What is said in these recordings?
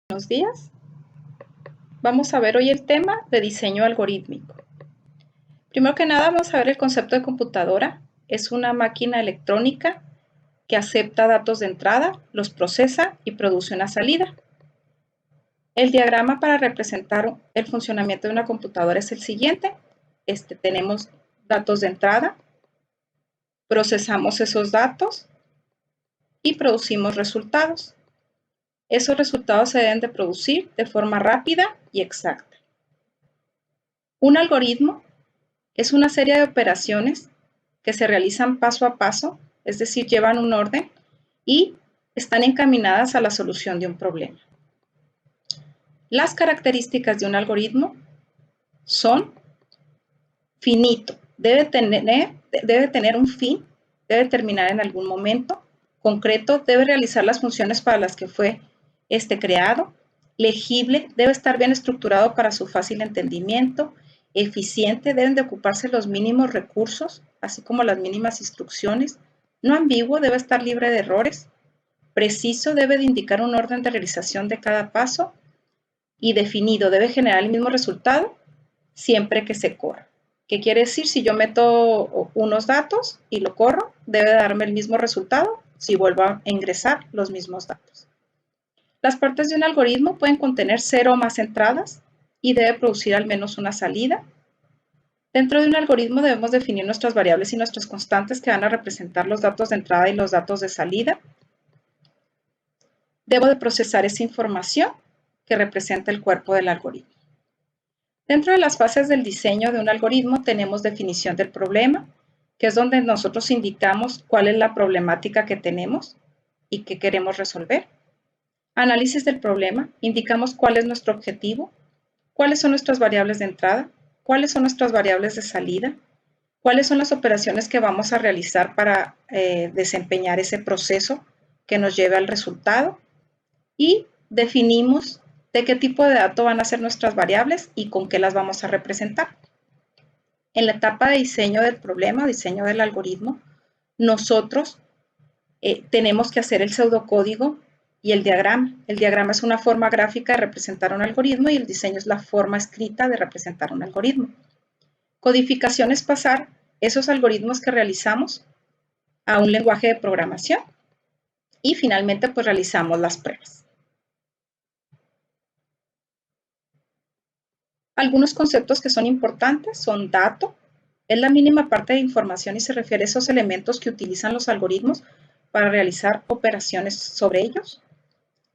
Buenos días. Vamos a ver hoy el tema de diseño algorítmico. Primero que nada vamos a ver el concepto de computadora. Es una máquina electrónica que acepta datos de entrada, los procesa y produce una salida. El diagrama para representar el funcionamiento de una computadora es el siguiente. Tenemos datos de entrada, procesamos esos datos y producimos resultados. Esos resultados se deben de producir de forma rápida y exacta. Un algoritmo es una serie de operaciones que se realizan paso a paso, es decir, llevan un orden y están encaminadas a la solución de un problema. Las características de un algoritmo son finito, debe tener un fin, debe terminar en algún momento concreto, debe realizar las funciones para las que fue creado, legible, debe estar bien estructurado para su fácil entendimiento, eficiente, deben de ocuparse los mínimos recursos, así como las mínimas instrucciones, no ambiguo, debe estar libre de errores, preciso, debe de indicar un orden de realización de cada paso y definido, debe generar el mismo resultado siempre que se corra. ¿Qué quiere decir? Si yo meto unos datos y lo corro, debe darme el mismo resultado si vuelvo a ingresar los mismos datos. Las partes de un algoritmo pueden contener 0 o más entradas y debe producir al menos una salida. Dentro de un algoritmo debemos definir nuestras variables y nuestras constantes que van a representar los datos de entrada y los datos de salida. Debo de procesar esa información que representa el cuerpo del algoritmo. Dentro de las fases del diseño de un algoritmo tenemos definición del problema, que es donde nosotros indicamos cuál es la problemática que tenemos y que queremos resolver. Análisis del problema, indicamos cuál es nuestro objetivo, cuáles son nuestras variables de entrada, cuáles son nuestras variables de salida, cuáles son las operaciones que vamos a realizar para desempeñar ese proceso que nos lleve al resultado y definimos de qué tipo de dato van a ser nuestras variables y con qué las vamos a representar. En la etapa de diseño del problema, diseño del algoritmo, nosotros tenemos que hacer el pseudocódigo y el diagrama. El diagrama es una forma gráfica de representar un algoritmo y el diseño es la forma escrita de representar un algoritmo. Codificación es pasar esos algoritmos que realizamos a un lenguaje de programación y finalmente pues realizamos las pruebas. Algunos conceptos que son importantes son dato, es la mínima parte de información y se refiere a esos elementos que utilizan los algoritmos para realizar operaciones sobre ellos.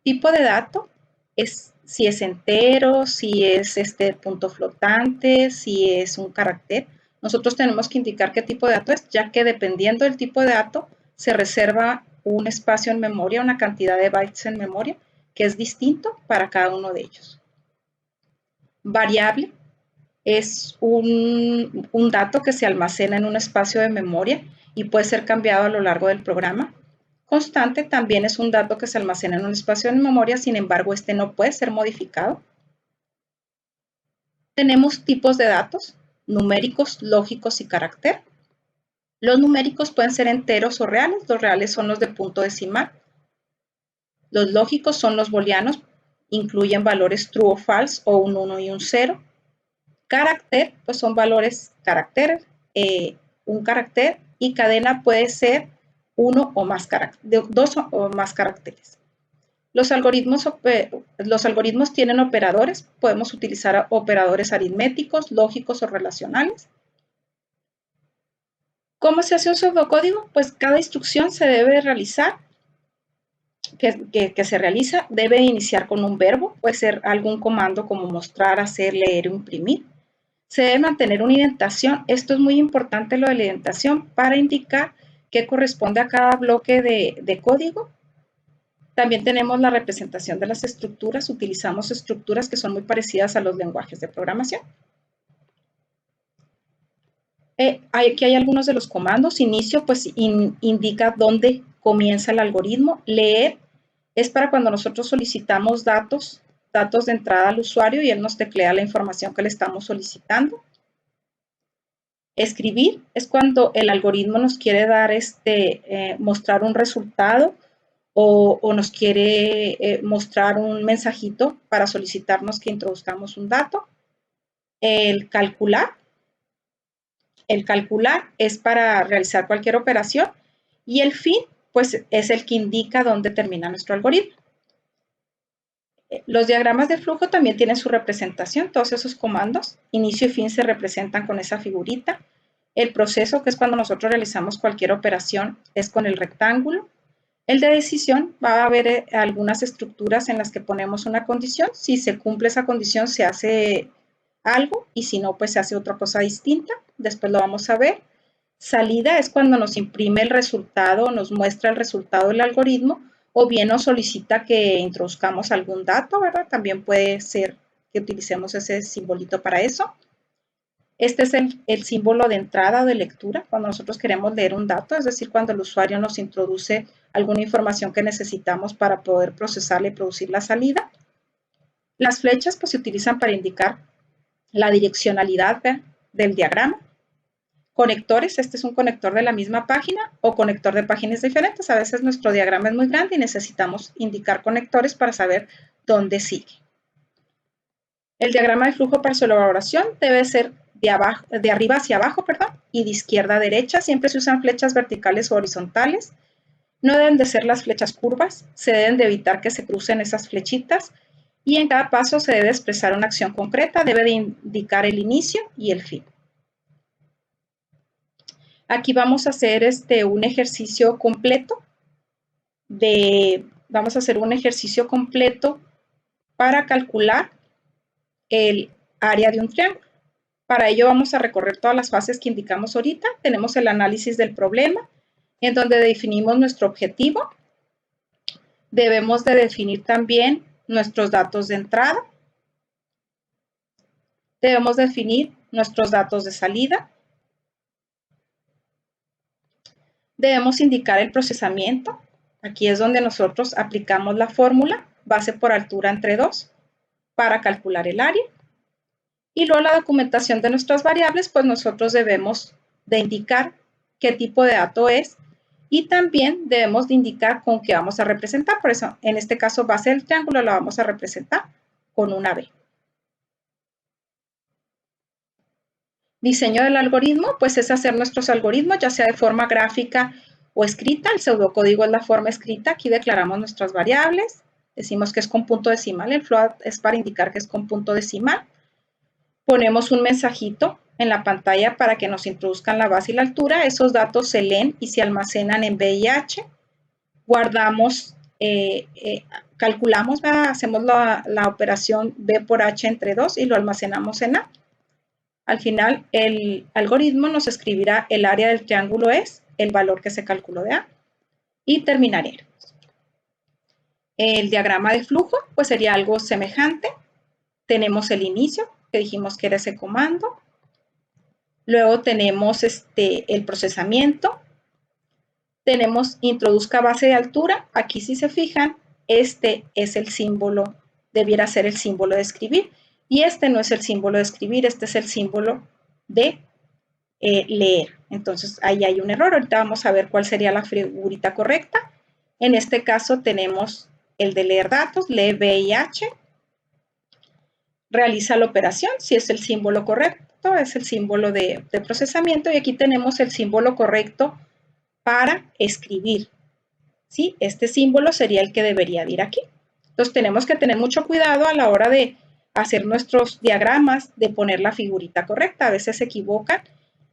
Tipo de dato es si es entero, si es punto flotante, si es un carácter. Nosotros tenemos que indicar qué tipo de dato es, ya que dependiendo del tipo de dato se reserva un espacio en memoria, una cantidad de bytes en memoria, que es distinto para cada uno de ellos. Variable es un dato que se almacena en un espacio de memoria y puede ser cambiado a lo largo del programa. Constante también es un dato que se almacena en un espacio de memoria, sin embargo, no puede ser modificado. Tenemos tipos de datos, numéricos, lógicos y carácter. Los numéricos pueden ser enteros o reales. Los reales son los de punto decimal. Los lógicos son los booleanos, incluyen valores true o false o un 1 y un 0. Carácter, pues son valores caracteres, un carácter y cadena puede ser uno o más dos o más caracteres. Los algoritmos tienen operadores, podemos utilizar operadores aritméticos, lógicos o relacionales. ¿Cómo se hace un pseudocódigo? Pues cada instrucción se debe realizar, que se realiza, debe iniciar con un verbo, puede ser algún comando como mostrar, hacer, leer o imprimir. Se debe mantener una indentación. Esto es muy importante, lo de la indentación, para indicar qué corresponde a cada bloque de código. También tenemos la representación de las estructuras. Utilizamos estructuras que son muy parecidas a los lenguajes de programación. Aquí hay algunos de los comandos. Inicio, pues indica dónde comienza el algoritmo. Leer es para cuando nosotros solicitamos datos de entrada al usuario y él nos teclea la información que le estamos solicitando. Escribir es cuando el algoritmo nos quiere dar mostrar un resultado o nos quiere mostrar un mensajito para solicitarnos que introduzcamos un dato. El calcular es para realizar cualquier operación y el fin, pues es el que indica dónde termina nuestro algoritmo. Los diagramas de flujo también tienen su representación, todos esos comandos, inicio y fin se representan con esa figurita. El proceso, que es cuando nosotros realizamos cualquier operación, es con el rectángulo. El de decisión, va a haber algunas estructuras en las que ponemos una condición. Si se cumple esa condición, se hace algo y si no, pues se hace otra cosa distinta. Después lo vamos a ver. Salida es cuando nos imprime el resultado, nos muestra el resultado del algoritmo o bien nos solicita que introduzcamos algún dato, ¿verdad? También puede ser que utilicemos ese simbolito para eso. Este es el símbolo de entrada o de lectura cuando nosotros queremos leer un dato, es decir, cuando el usuario nos introduce alguna información que necesitamos para poder procesarla y producir la salida. Las flechas pues se utilizan para indicar la direccionalidad del diagrama. Conectores, este es un conector de la misma página o conector de páginas diferentes. A veces nuestro diagrama es muy grande y necesitamos indicar conectores para saber dónde sigue. El diagrama de flujo para su elaboración debe ser de arriba hacia abajo, y de izquierda a derecha. Siempre se usan flechas verticales o horizontales. No deben de ser las flechas curvas, se deben de evitar que se crucen esas flechitas y en cada paso se debe expresar una acción concreta, debe de indicar el inicio y el fin. Aquí vamos a hacer un ejercicio completo para calcular el área de un triángulo. Para ello vamos a recorrer todas las fases que indicamos ahorita. Tenemos el análisis del problema, en donde definimos nuestro objetivo. Debemos de definir también nuestros datos de entrada. Debemos definir nuestros datos de salida. Debemos indicar el procesamiento. Aquí es donde nosotros aplicamos la fórmula base por altura entre 2 para calcular el área. Y luego la documentación de nuestras variables, pues nosotros debemos de indicar qué tipo de dato es y también debemos de indicar con qué vamos a representar. Por eso, en este caso, base del triángulo la vamos a representar con una B. Diseño del algoritmo, pues es hacer nuestros algoritmos, ya sea de forma gráfica o escrita. El pseudocódigo es la forma escrita. Aquí declaramos nuestras variables. Decimos que es con punto decimal. El float es para indicar que es con punto decimal. Ponemos un mensajito en la pantalla para que nos introduzcan la base y la altura. Esos datos se leen y se almacenan en VIH. Guardamos, calculamos, hacemos la operación B por H entre 2 y lo almacenamos en A. Al final, el algoritmo nos escribirá el área del triángulo es el valor que se calculó de A y terminaremos. El diagrama de flujo, pues sería algo semejante. Tenemos el inicio, que dijimos que era ese comando. Luego tenemos el procesamiento. Tenemos introduzca base de altura. Aquí si se fijan, este es el símbolo, debiera ser el símbolo de escribir. Y este no es el símbolo de escribir, este es el símbolo de leer. Entonces ahí hay un error. Ahorita vamos a ver cuál sería la figurita correcta. En este caso tenemos el de leer datos, lee VIH. Realiza la operación, si es el símbolo correcto, es el símbolo de procesamiento y aquí tenemos el símbolo correcto para escribir. ¿Sí? Este símbolo sería el que debería ir aquí. Entonces tenemos que tener mucho cuidado a la hora de hacer nuestros diagramas, de poner la figurita correcta. A veces se equivocan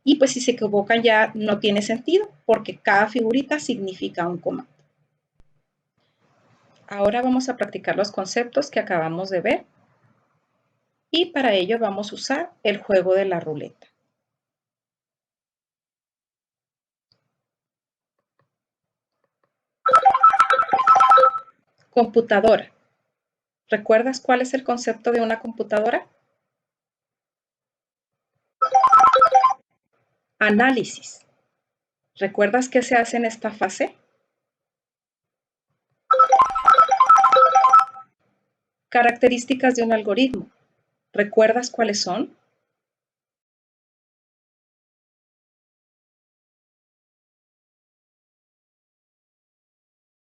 y pues si se equivocan ya no tiene sentido porque cada figurita significa un comando. Ahora vamos a practicar los conceptos que acabamos de ver. Y para ello vamos a usar el juego de la ruleta. Computadora. ¿Recuerdas cuál es el concepto de una computadora? Análisis. ¿Recuerdas qué se hace en esta fase? Características de un algoritmo. ¿Recuerdas cuáles son?